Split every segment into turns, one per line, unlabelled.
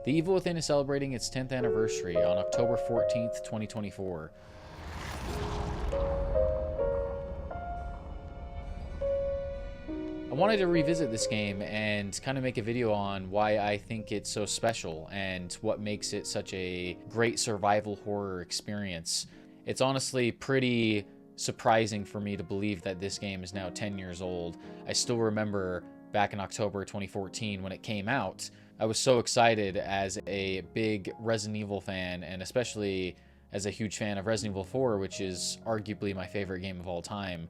The Evil Within is celebrating its 10th anniversary on October 14th, 2024. I wanted to revisit this game and kind of make a video on why I think it's so special and what makes it such a great survival horror experience. It's honestly pretty surprising for me to believe that this game is now 10 years old. I still remember back in October 2014 when it came out, I was so excited as a big Resident Evil fan, and especially as a huge fan of Resident Evil 4, which is arguably my favorite game of all time.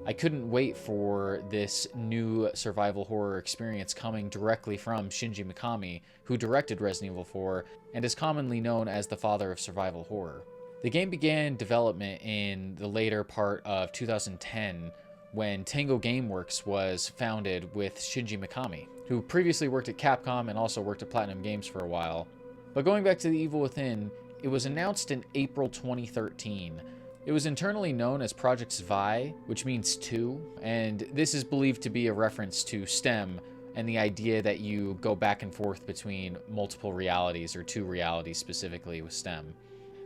I couldn't wait for this new survival horror experience coming directly from Shinji Mikami, who directed Resident Evil 4 and is commonly known as the father of survival horror. The game began development in the later part of 2010 when Tango Gameworks was founded with Shinji Mikami, who previously worked at Capcom and also worked at Platinum Games for a while. But going back to The Evil Within, it was announced in April 2013. It was internally known as Project Zwei, which means two, and this is believed to be a reference to STEM and the idea that you go back and forth between multiple realities, or two realities specifically with STEM.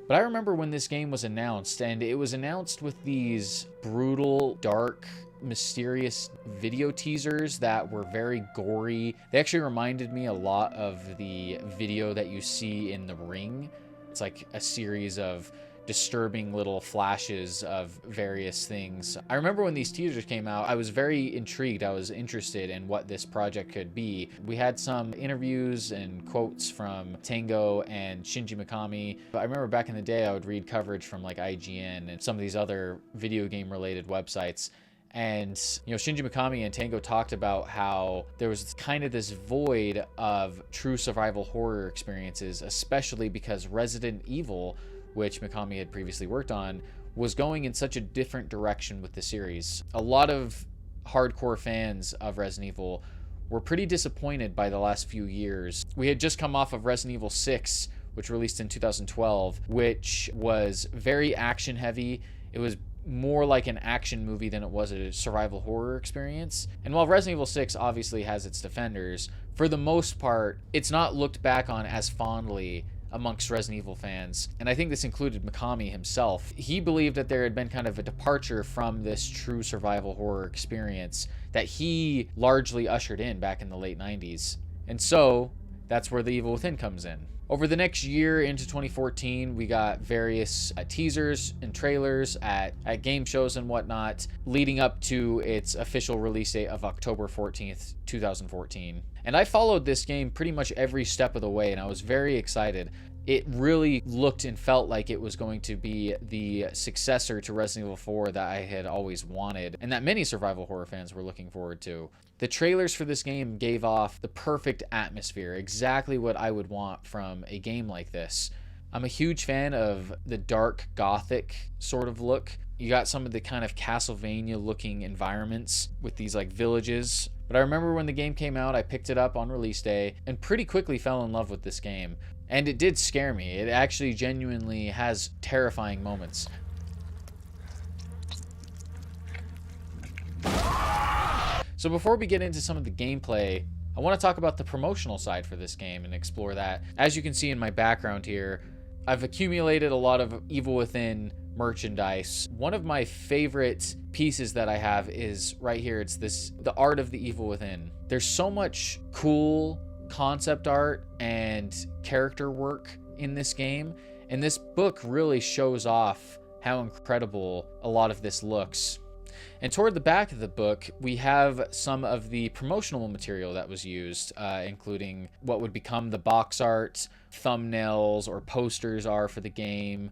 But I remember when this game was announced, and it was announced with these brutal, dark, mysterious video teasers that were very gory. They actually reminded me a lot of the video that you see in The Ring. It's like a series of disturbing little flashes of various things. I remember when these teasers came out, I was very intrigued. I was interested in what this project could be. We had some interviews and quotes from Tango and Shinji Mikami. I remember back in the day, I would read coverage from like IGN and some of these other video game related websites. And, Shinji Mikami and Tango talked about how there was kind of this void of true survival horror experiences, especially because Resident Evil, which Mikami had previously worked on, was going in such a different direction with the series. A lot of hardcore fans of Resident Evil were pretty disappointed by the last few years. We had just come off of Resident Evil 6, which released in 2012, which was very action heavy. It was more like an action movie than it was a survival horror experience. And while Resident Evil 6 obviously has its defenders, for the most part, it's not looked back on as fondly amongst Resident Evil fans, and I think this included Mikami himself. He believed that there had been kind of a departure from this true survival horror experience that he largely ushered in back in the late 90s. And so, that's where The Evil Within comes in. Over the next year into 2014, we got various teasers and trailers at game shows and whatnot, leading up to its official release date of October 14th, 2014. And I followed this game pretty much every step of the way, and I was very excited. It really looked and felt like it was going to be the successor to Resident Evil 4 that I had always wanted, and that many survival horror fans were looking forward to. The trailers for this game gave off the perfect atmosphere, exactly what I would want from a game like this. I'm a huge fan of the dark gothic sort of look. You got some of the kind of Castlevania looking environments with these like villages. But I remember when the game came out, I picked it up on release day and pretty quickly fell in love with this game. And it did scare me. It actually genuinely has terrifying moments. So before we get into some of the gameplay, I want to talk about the promotional side for this game and explore that. As you can see in my background here, I've accumulated a lot of Evil Within merchandise. One of my favorite pieces that I have is right here. It's the art of the Evil Within. There's so much cool concept art and character work in this game, and this book really shows off how incredible a lot of this looks. And toward the back of the book, we have some of the promotional material that was used, including what would become the box art, thumbnails, or posters are for the game.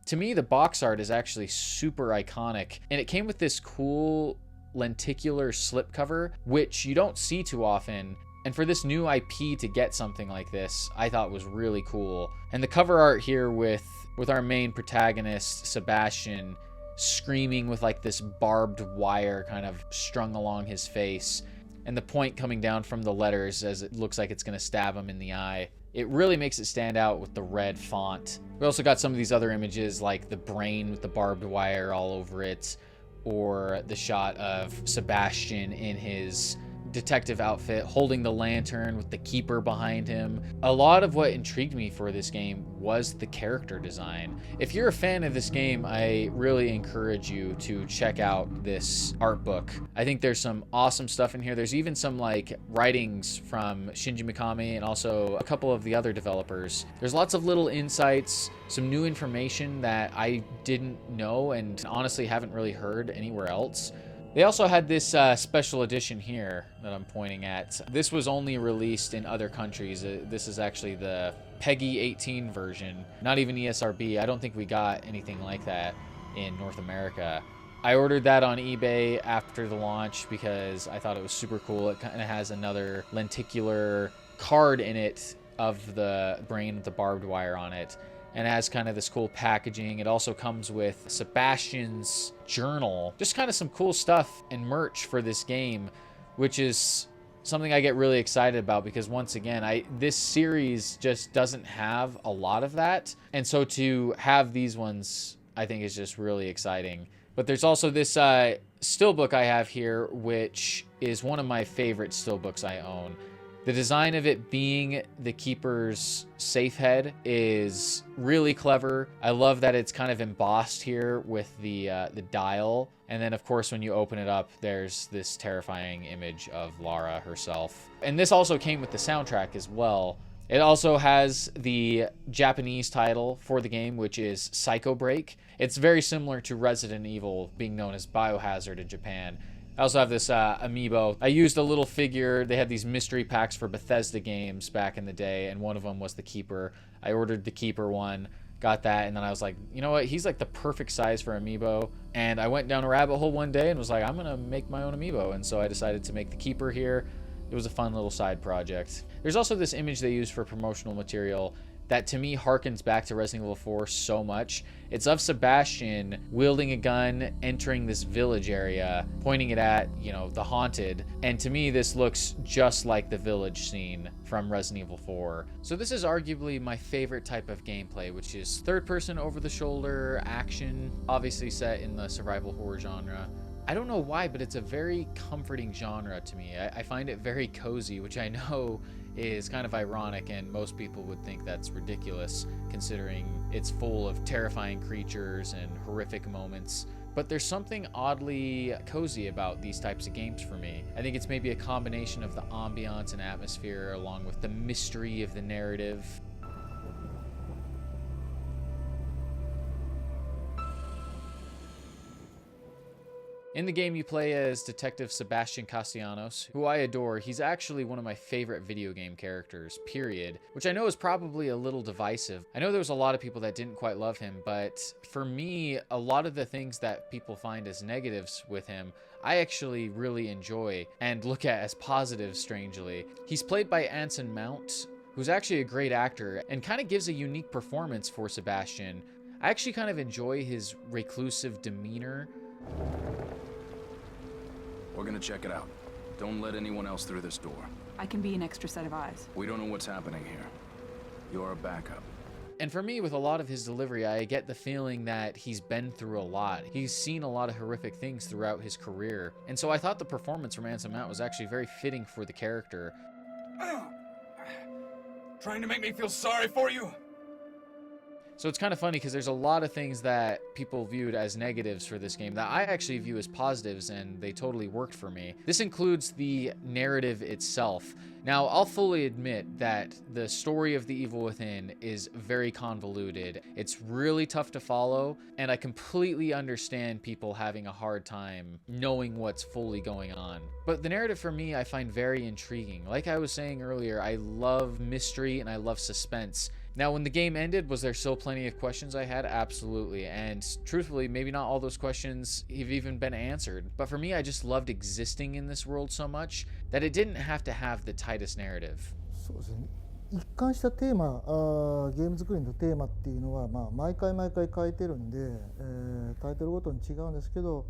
To me, the box art is actually super iconic, and it came with this cool lenticular slipcover, which you don't see too often. And for this new IP to get something like this, I thought was really cool. And the cover art here with our main protagonist, Sebastian, screaming with like this barbed wire kind of strung along his face, and the point coming down from the letters as it looks like it's going to stab him in the eye. It really makes it stand out with the red font. We also got some of these other images like the brain with the barbed wire all over it, or the shot of Sebastian in his detective outfit, holding the lantern with the keeper behind him. A lot of what intrigued me for this game was the character design. If you're a fan of this game, I really encourage you to check out this art book. I think there's some awesome stuff in here. There's even some like writings from Shinji Mikami and also a couple of the other developers. There's lots of little insights, some new information that I didn't know and honestly haven't really heard anywhere else. They also had this special edition here that I'm pointing at. This was only released in other countries. This is actually the PEGI 18 version, not even ESRB. I don't think we got anything like that in North America. I ordered that on eBay after the launch because I thought it was super cool. It kind of has another lenticular card in it of the brain with the barbed wire on it. And it has kind of this cool packaging. It also comes with Sebastian's journal. Just kind of some cool stuff and merch for this game, which is something I get really excited about because once again, this series just doesn't have a lot of that. And so to have these ones, I think is just really exciting. But there's also this steelbook I have here, which is one of my favorite steelbooks I own. The design of it being the keeper's safe head is really clever. I love that it's kind of embossed here with the dial. And then, of course, when you open it up, there's this terrifying image of Lara herself. And this also came with the soundtrack as well. It also has the Japanese title for the game, which is Psycho Break. It's very similar to Resident Evil being known as Biohazard in Japan. I also have this amiibo. I used a little figure. They had these mystery packs for Bethesda games back in the day, and one of them was the Keeper. I ordered the Keeper one, got that, and then I was like, you know what? He's like the perfect size for amiibo. And I went down a rabbit hole one day and was like, I'm gonna make my own amiibo. And so I decided to make the Keeper here. It was a fun little side project. There's also this image they use for promotional material that to me harkens back to Resident Evil 4 so much. It's of Sebastian wielding a gun, entering this village area, pointing it at, you know, the haunted. And to me, this looks just like the village scene from Resident Evil 4. So this is arguably my favorite type of gameplay, which is third-person over-the-shoulder action, obviously set in the survival horror genre. I don't know why, but it's a very comforting genre to me. I find it very cozy, which I know is kind of ironic, and most people would think that's ridiculous considering it's full of terrifying creatures and horrific moments. But there's something oddly cozy about these types of games for me. I think it's maybe a combination of the ambiance and atmosphere along with the mystery of the narrative. In the game, you play as Detective Sebastian Castellanos, who I adore. He's actually one of my favorite video game characters, period, which I know is probably a little divisive. I know there was a lot of people that didn't quite love him, but for me, a lot of the things that people find as negatives with him, I actually really enjoy and look at as positives, strangely. He's played by Anson Mount, who's actually a great actor and kind of gives a unique performance for Sebastian. I actually kind of enjoy his reclusive demeanor.
We're gonna check it out. Don't let anyone else through this door.
I can be an extra set of eyes.
We don't know what's happening here. You're a backup.
And for me, with a lot of his delivery, I get the feeling that he's been through a lot. He's seen a lot of horrific things throughout his career. And so I thought the performance from Anson Mount was actually very fitting for the character.
Trying to make me feel sorry for you?
So it's kind of funny because there's a lot of things that people viewed as negatives for this game that I actually view as positives, and they totally worked for me. This includes the narrative itself. Now, I'll fully admit that the story of The Evil Within is very convoluted. It's really tough to follow, and I completely understand people having a hard time knowing what's fully going on. But the narrative for me, I find very intriguing. Like I was saying earlier, I love mystery and I love suspense. Now, when the game ended, was there still plenty of questions I had? Absolutely. And truthfully, maybe not all those questions have even been answered. But for me, I just loved existing in this world so much that it didn't have to have the tightest narrative.
そうですね。一貫したテーマ、ゲーム作りのテーマっていうのは、毎回変えてるんで、タイトルごとに違うんですけど、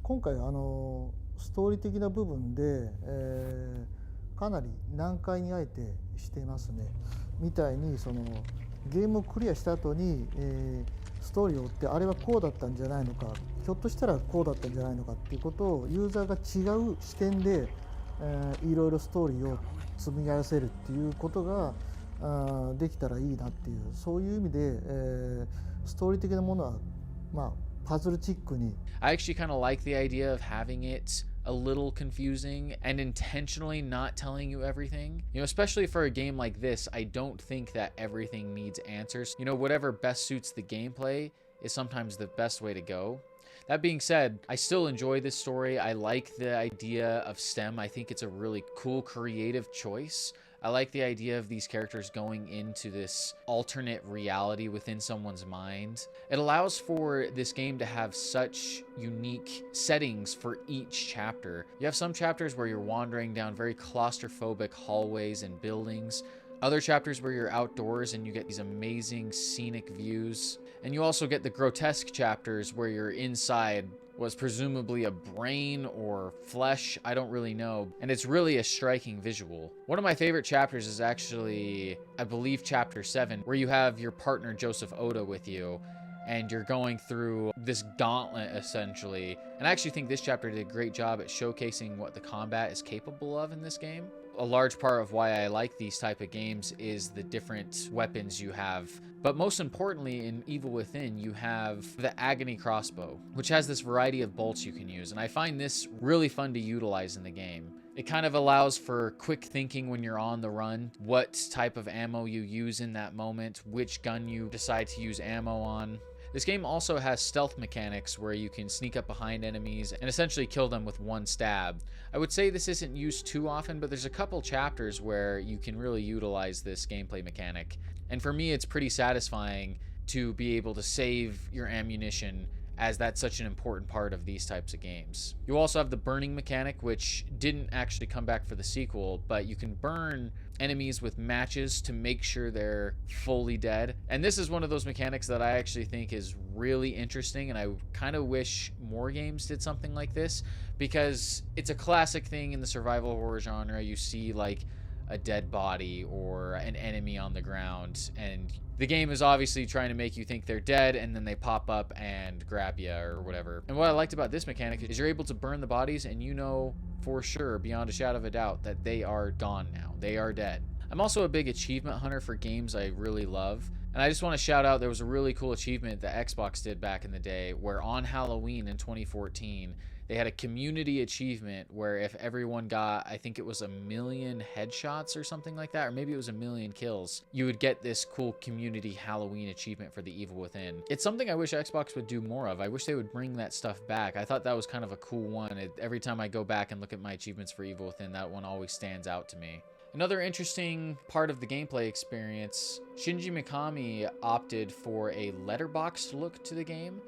今回ストーリー的な部分で、かなり難解にあえてしてますね。みたいにゲームをクリアした後に、ストーリーを追ってあれはこうだったんじゃないのか、ひょっとしたらこうだったんじゃないのかっていうことをユーザーが違う視点でいろいろストーリーを積み合わせるっていうことができたらいいなっていう、そういう意味で、ストーリー的なものはまあパズルチックに。
I actually kind of like the idea of having it a little confusing and intentionally not telling you everything. You know, especially for a game like this, I don't think that everything needs answers. You know, whatever best suits the gameplay is sometimes the best way to go. That being said, I still enjoy this story. I like the idea of STEM. I think it's a really cool, creative choice. I like the idea of these characters going into this alternate reality within someone's mind. It allows for this game to have such unique settings for each chapter. You have some chapters where you're wandering down very claustrophobic hallways and buildings. Other chapters where you're outdoors and you get these amazing scenic views. And you also get the grotesque chapters where you're inside was presumably a brain or flesh, I don't really know, and it's really a striking visual. One of my favorite chapters is actually, I believe, chapter 7, where you have your partner Joseph Oda with you, and you're going through this gauntlet essentially. And I actually think this chapter did a great job at showcasing what the combat is capable of in this game. A large part of why I like these type of games is the different weapons you have. But most importantly, in Evil Within, you have the Agony Crossbow, which has this variety of bolts you can use. And I find this really fun to utilize in the game. It kind of allows for quick thinking when you're on the run, what type of ammo you use in that moment, which gun you decide to use ammo on. This game also has stealth mechanics where you can sneak up behind enemies and essentially kill them with one stab. I would say this isn't used too often, but there's a couple chapters where you can really utilize this gameplay mechanic. And for me, it's pretty satisfying to be able to save your ammunition, as that's such an important part of these types of games. You also have the burning mechanic, which didn't actually come back for the sequel, but you can burn enemies with matches to make sure they're fully dead. And this is one of those mechanics that I actually think is really interesting, and I kind of wish more games did something like this, because it's a classic thing in the survival horror genre. You see like a dead body or an enemy on the ground, and the game is obviously trying to make you think they're dead, and then they pop up and grab you or whatever. And what I liked about this mechanic is you're able to burn the bodies, and you know for sure, beyond a shadow of a doubt, that they are gone now. They are dead. I'm also a big achievement hunter for games I really love. And I just want to shout out, there was a really cool achievement that Xbox did back in the day, where on Halloween in 2014, they had a community achievement where if everyone got, I think it was 1 million headshots or something like that, or maybe it was 1 million kills, you would get this cool community Halloween achievement for the Evil Within. It's something I wish Xbox would do more of. I wish they would bring that stuff back. I thought that was kind of a cool one. Every time I go back and look at my achievements for Evil Within, that one always stands out to me. Another interesting part of the gameplay experience, Shinji Mikami opted for a letterboxed look to the game.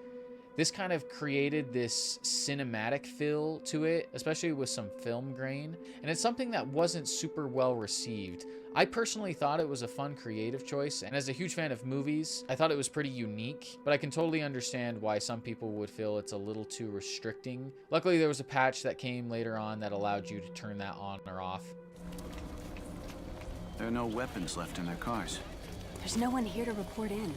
This kind of created this cinematic feel to it, especially with some film grain, and it's something that wasn't super well received. I personally thought it was a fun creative choice, and as a huge fan of movies, I thought it was pretty unique, but I can totally understand why some people would feel it's a little too restricting. Luckily, there was a patch that came later on that allowed you to turn that on or off.
There are no weapons left in their cars.
There's no one here to report in.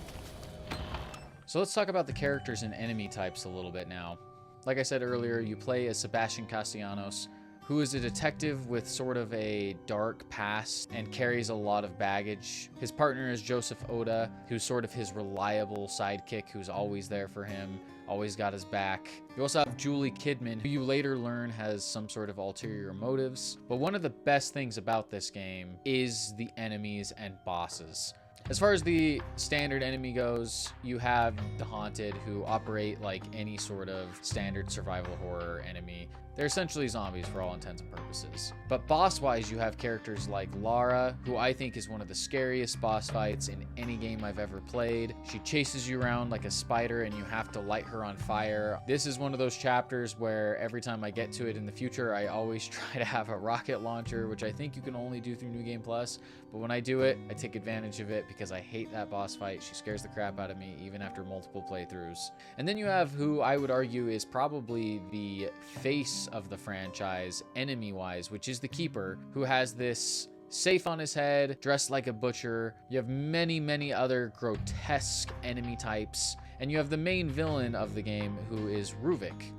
So let's talk about the characters and enemy types a little bit now. Like I said earlier, you play as Sebastian Castellanos, who is a detective with sort of a dark past and carries a lot of baggage. His partner is Joseph Oda, who's sort of his reliable sidekick, who's always there for him, always got his back. You also have Julie Kidman, who you later learn has some sort of ulterior motives. But one of the best things about this game is the enemies and bosses. As far as the standard enemy goes, you have the Haunted, who operate like any sort of standard survival horror enemy. They're essentially zombies for all intents and purposes. But boss-wise, you have characters like Lara, who I think is one of the scariest boss fights in any game I've ever played. She chases you around like a spider and you have to light her on fire. This is one of those chapters where every time I get to it in the future, I always try to have a rocket launcher, which I think you can only do through New Game Plus. But when I do it, I take advantage of it because I hate that boss fight. She scares the crap out of me, even after multiple playthroughs. And then you have who I would argue is probably the face of the franchise, enemy-wise, which is the Keeper, who has this safe on his head, dressed like a butcher. You have many, many other grotesque enemy types. And you have the main villain of the game, who is Ruvik.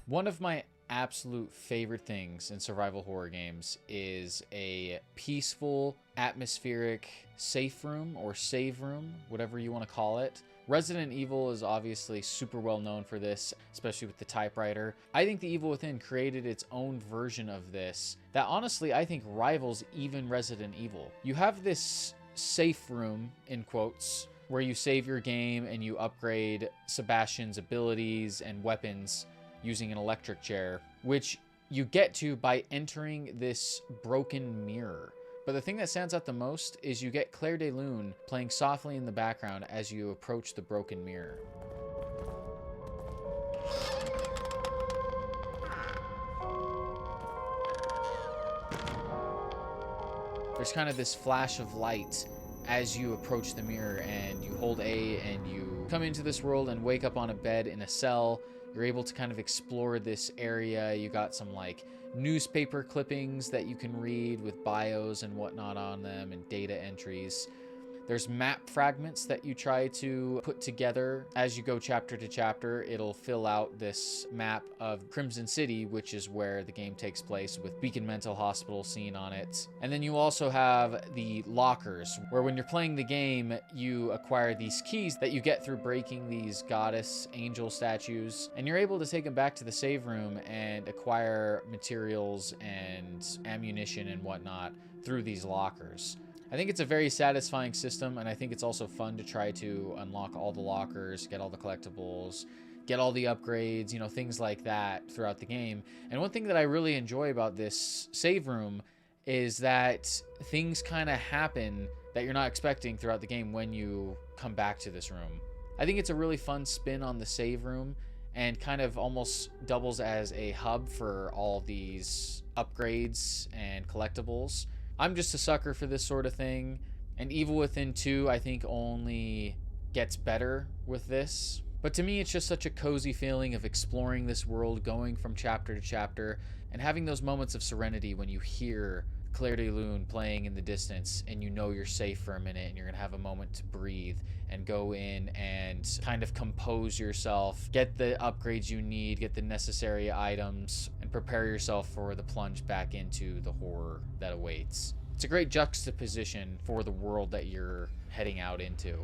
One of my absolute favorite things in survival horror games is a peaceful, atmospheric safe room or save room, whatever you want to call it. Resident Evil is obviously super well known for this, especially with the typewriter. I think The Evil Within created its own version of this that honestly I think rivals even Resident Evil. You have this safe room, in quotes, where you save your game and you upgrade Sebastian's abilities and weapons using an electric chair, which you get to by entering this broken mirror. But the thing that stands out the most is you get Claire de Lune playing softly in the background as you approach the broken mirror. There's kind of this flash of light as you approach the mirror, and you hold A and you come into this world and wake up on a bed in a cell. You're able to kind of explore this area. You got some like newspaper clippings that you can read with bios and whatnot on them and data entries. There's map fragments that you try to put together. As you go chapter to chapter, it'll fill out this map of Crimson City, which is where the game takes place, with Beacon Mental Hospital seen on it. And then you also have the lockers, where when you're playing the game, you acquire these keys that you get through breaking these goddess angel statues. And you're able to take them back to the save room and acquire materials and ammunition and whatnot through these lockers. I think it's a very satisfying system, and I think it's also fun to try to unlock all the lockers, get all the collectibles, get all the upgrades, you know, things like that throughout the game. And one thing that I really enjoy about this save room is that things kind of happen that you're not expecting throughout the game when you come back to this room. I think it's a really fun spin on the save room and kind of almost doubles as a hub for all these upgrades and collectibles. I'm just a sucker for this sort of thing, and Evil Within 2 I think only gets better with this. But to me, it's just such a cozy feeling of exploring this world, going from chapter to chapter, and having those moments of serenity when you hear Claire de Lune playing in the distance and you know you're safe for a minute and you're gonna have a moment to breathe and go in and kind of compose yourself, get the upgrades you need, get the necessary items, and prepare yourself for the plunge back into the horror that awaits. It's a great juxtaposition for the world that you're heading out into.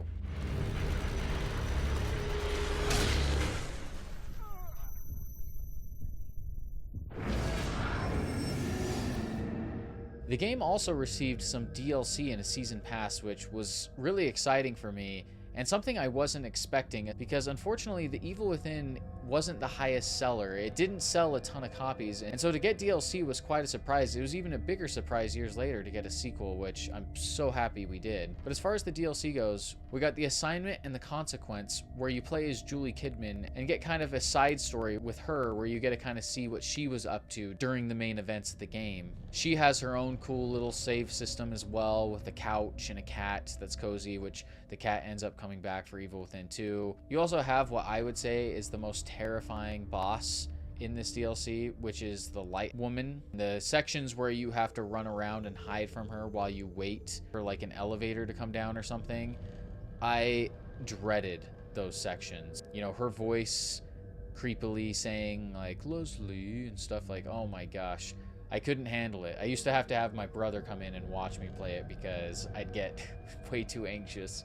The game also received some DLC and a season pass, which was really exciting for me and something I wasn't expecting, because unfortunately The Evil Within wasn't the highest seller. It didn't sell a ton of copies, and so to get DLC was quite a surprise. It was even a bigger surprise years later to get a sequel, which I'm so happy we did. But as far as the DLC goes, we got The Assignment and The Consequence, where you play as Julie Kidman and get kind of a side story with her where you get to kind of see what she was up to during the main events of the game. She has her own cool little save system as well, with a couch and a cat that's cozy, which the cat ends up coming back for Evil Within 2. You also have what I would say is the most terrifying boss in this DLC, which is the Light Woman. The sections where you have to run around and hide from her while you wait for like an elevator to come down or something. I dreaded those sections. You know, her voice creepily saying like Leslie and stuff, like, oh my gosh. I couldn't handle it. I used to have my brother come in and watch me play it because I'd get way too anxious.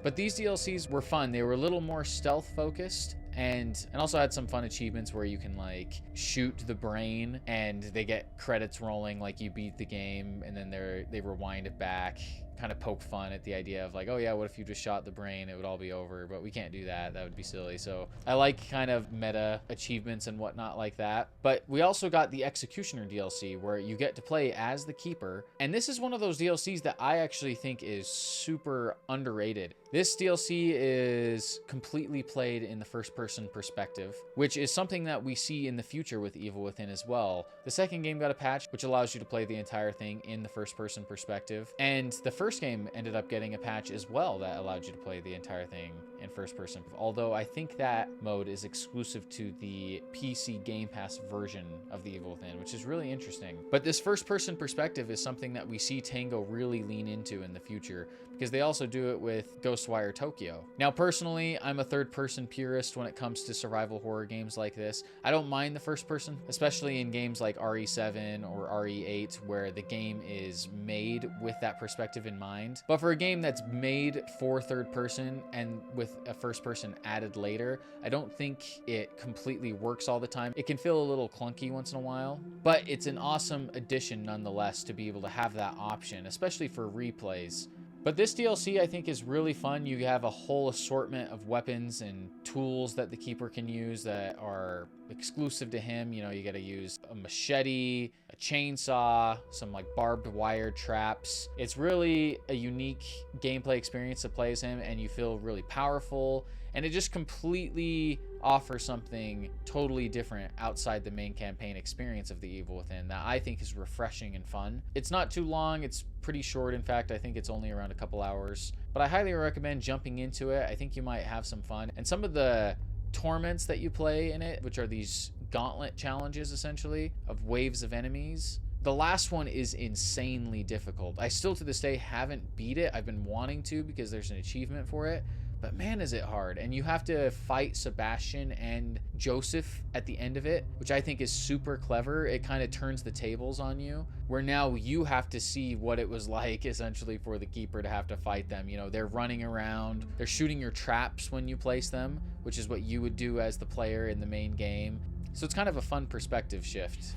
But these DLCs were fun. They were a little more stealth focused, and also had some fun achievements where you can like shoot the brain and they get credits rolling like you beat the game, and then they rewind it back. Kind of poke fun at the idea of like, oh yeah, what if you just shot the brain, it would all be over, but we can't do that, that would be silly. So I like kind of meta achievements and whatnot like that. But we also got the Executioner DLC, where you get to play as the Keeper, and this is one of those DLCs that I actually think is super underrated. This DLC is completely played in the first person perspective, which is something that we see in the future with Evil Within as well. The second game got a patch which allows you to play the entire thing in the first person perspective, and the first game ended up getting a patch as well that allowed you to play the entire thing in first person, although I think that mode is exclusive to the PC Game Pass version of The Evil Within, which is really interesting. But this first person perspective is something that we see Tango really lean into in the future, because they also do it with Ghostwire Tokyo. Now, personally, I'm a third person purist when it comes to survival horror games like this. I don't mind the first person, especially in games like RE7 or RE8, where the game is made with that perspective in mind. But for a game that's made for third person and with a first person added later, I don't think it completely works all the time. It can feel a little clunky once in a while, but it's an awesome addition nonetheless to be able to have that option, especially for replays. But this DLC, I think, is really fun. You have a whole assortment of weapons and tools that the Keeper can use that are exclusive to him. You know, you got to use a machete, a chainsaw, some like barbed wire traps. It's really a unique gameplay experience to play as him, and you feel really powerful. And it just completely offers something totally different outside the main campaign experience of The Evil Within that I think is refreshing and fun. It's not too long. It's pretty short. In fact, I think it's only around a couple hours. But I highly recommend jumping into it. I think you might have some fun. And some of the torments that you play in it, which are these gauntlet challenges essentially of waves of enemies, the last one is insanely difficult. I still to this day haven't beat it. I've been wanting to because there's an achievement for it. But man, is it hard. And you have to fight Sebastian and Joseph at the end of it, which I think is super clever. It kind of turns the tables on you, where now you have to see what it was like essentially for the Keeper to have to fight them. You know, they're running around, they're shooting your traps when you place them, which is what you would do as the player in the main game. So it's kind of a fun perspective shift.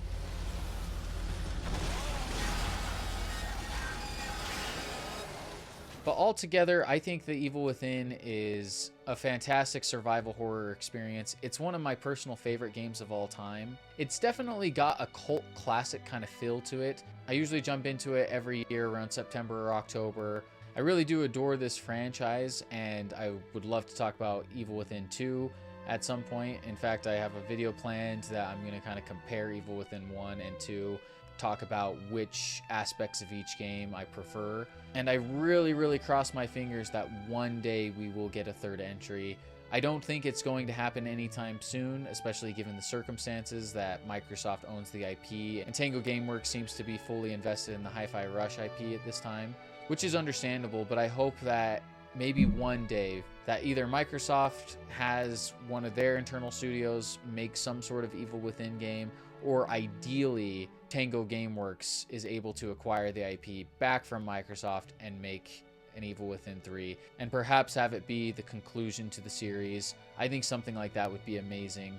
But altogether, I think The Evil Within is a fantastic survival horror experience. It's one of my personal favorite games of all time. It's definitely got a cult classic kind of feel to it. I usually jump into it every year around September or October. I really do adore this franchise, and I would love to talk about Evil Within 2 at some point. In fact, I have a video planned that I'm going to kind of compare Evil Within 1 and 2, talk about which aspects of each game I prefer. And I really cross my fingers that one day we will get a third entry. I don't think it's going to happen anytime soon, especially given the circumstances that Microsoft owns the IP and Tango Gameworks seems to be fully invested in the Hi-Fi Rush IP at this time, which is understandable. But I hope that maybe one day that either Microsoft has one of their internal studios make some sort of Evil Within game, or ideally Tango Gameworks is able to acquire the IP back from Microsoft and make an Evil Within 3 and perhaps have it be the conclusion to the series. I think something like that would be amazing.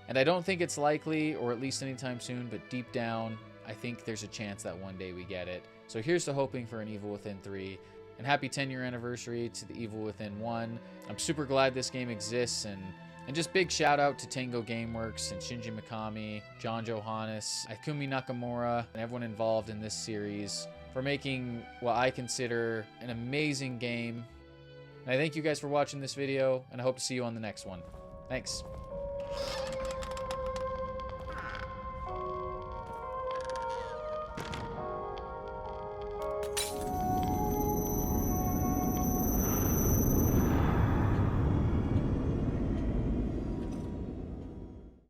And I don't think it's likely, or at least anytime soon, but deep down, I think there's a chance that one day we get it. So here's to hoping for an Evil Within 3. And happy 10-year anniversary to the Evil Within 1. I'm super glad this game exists, and just big shout out to Tango Gameworks and Shinji Mikami, John Johannes, Ikumi Nakamura, and everyone involved in this series for making what I consider an amazing game. And I thank you guys for watching this video, and I hope to see you on the next one. Thanks.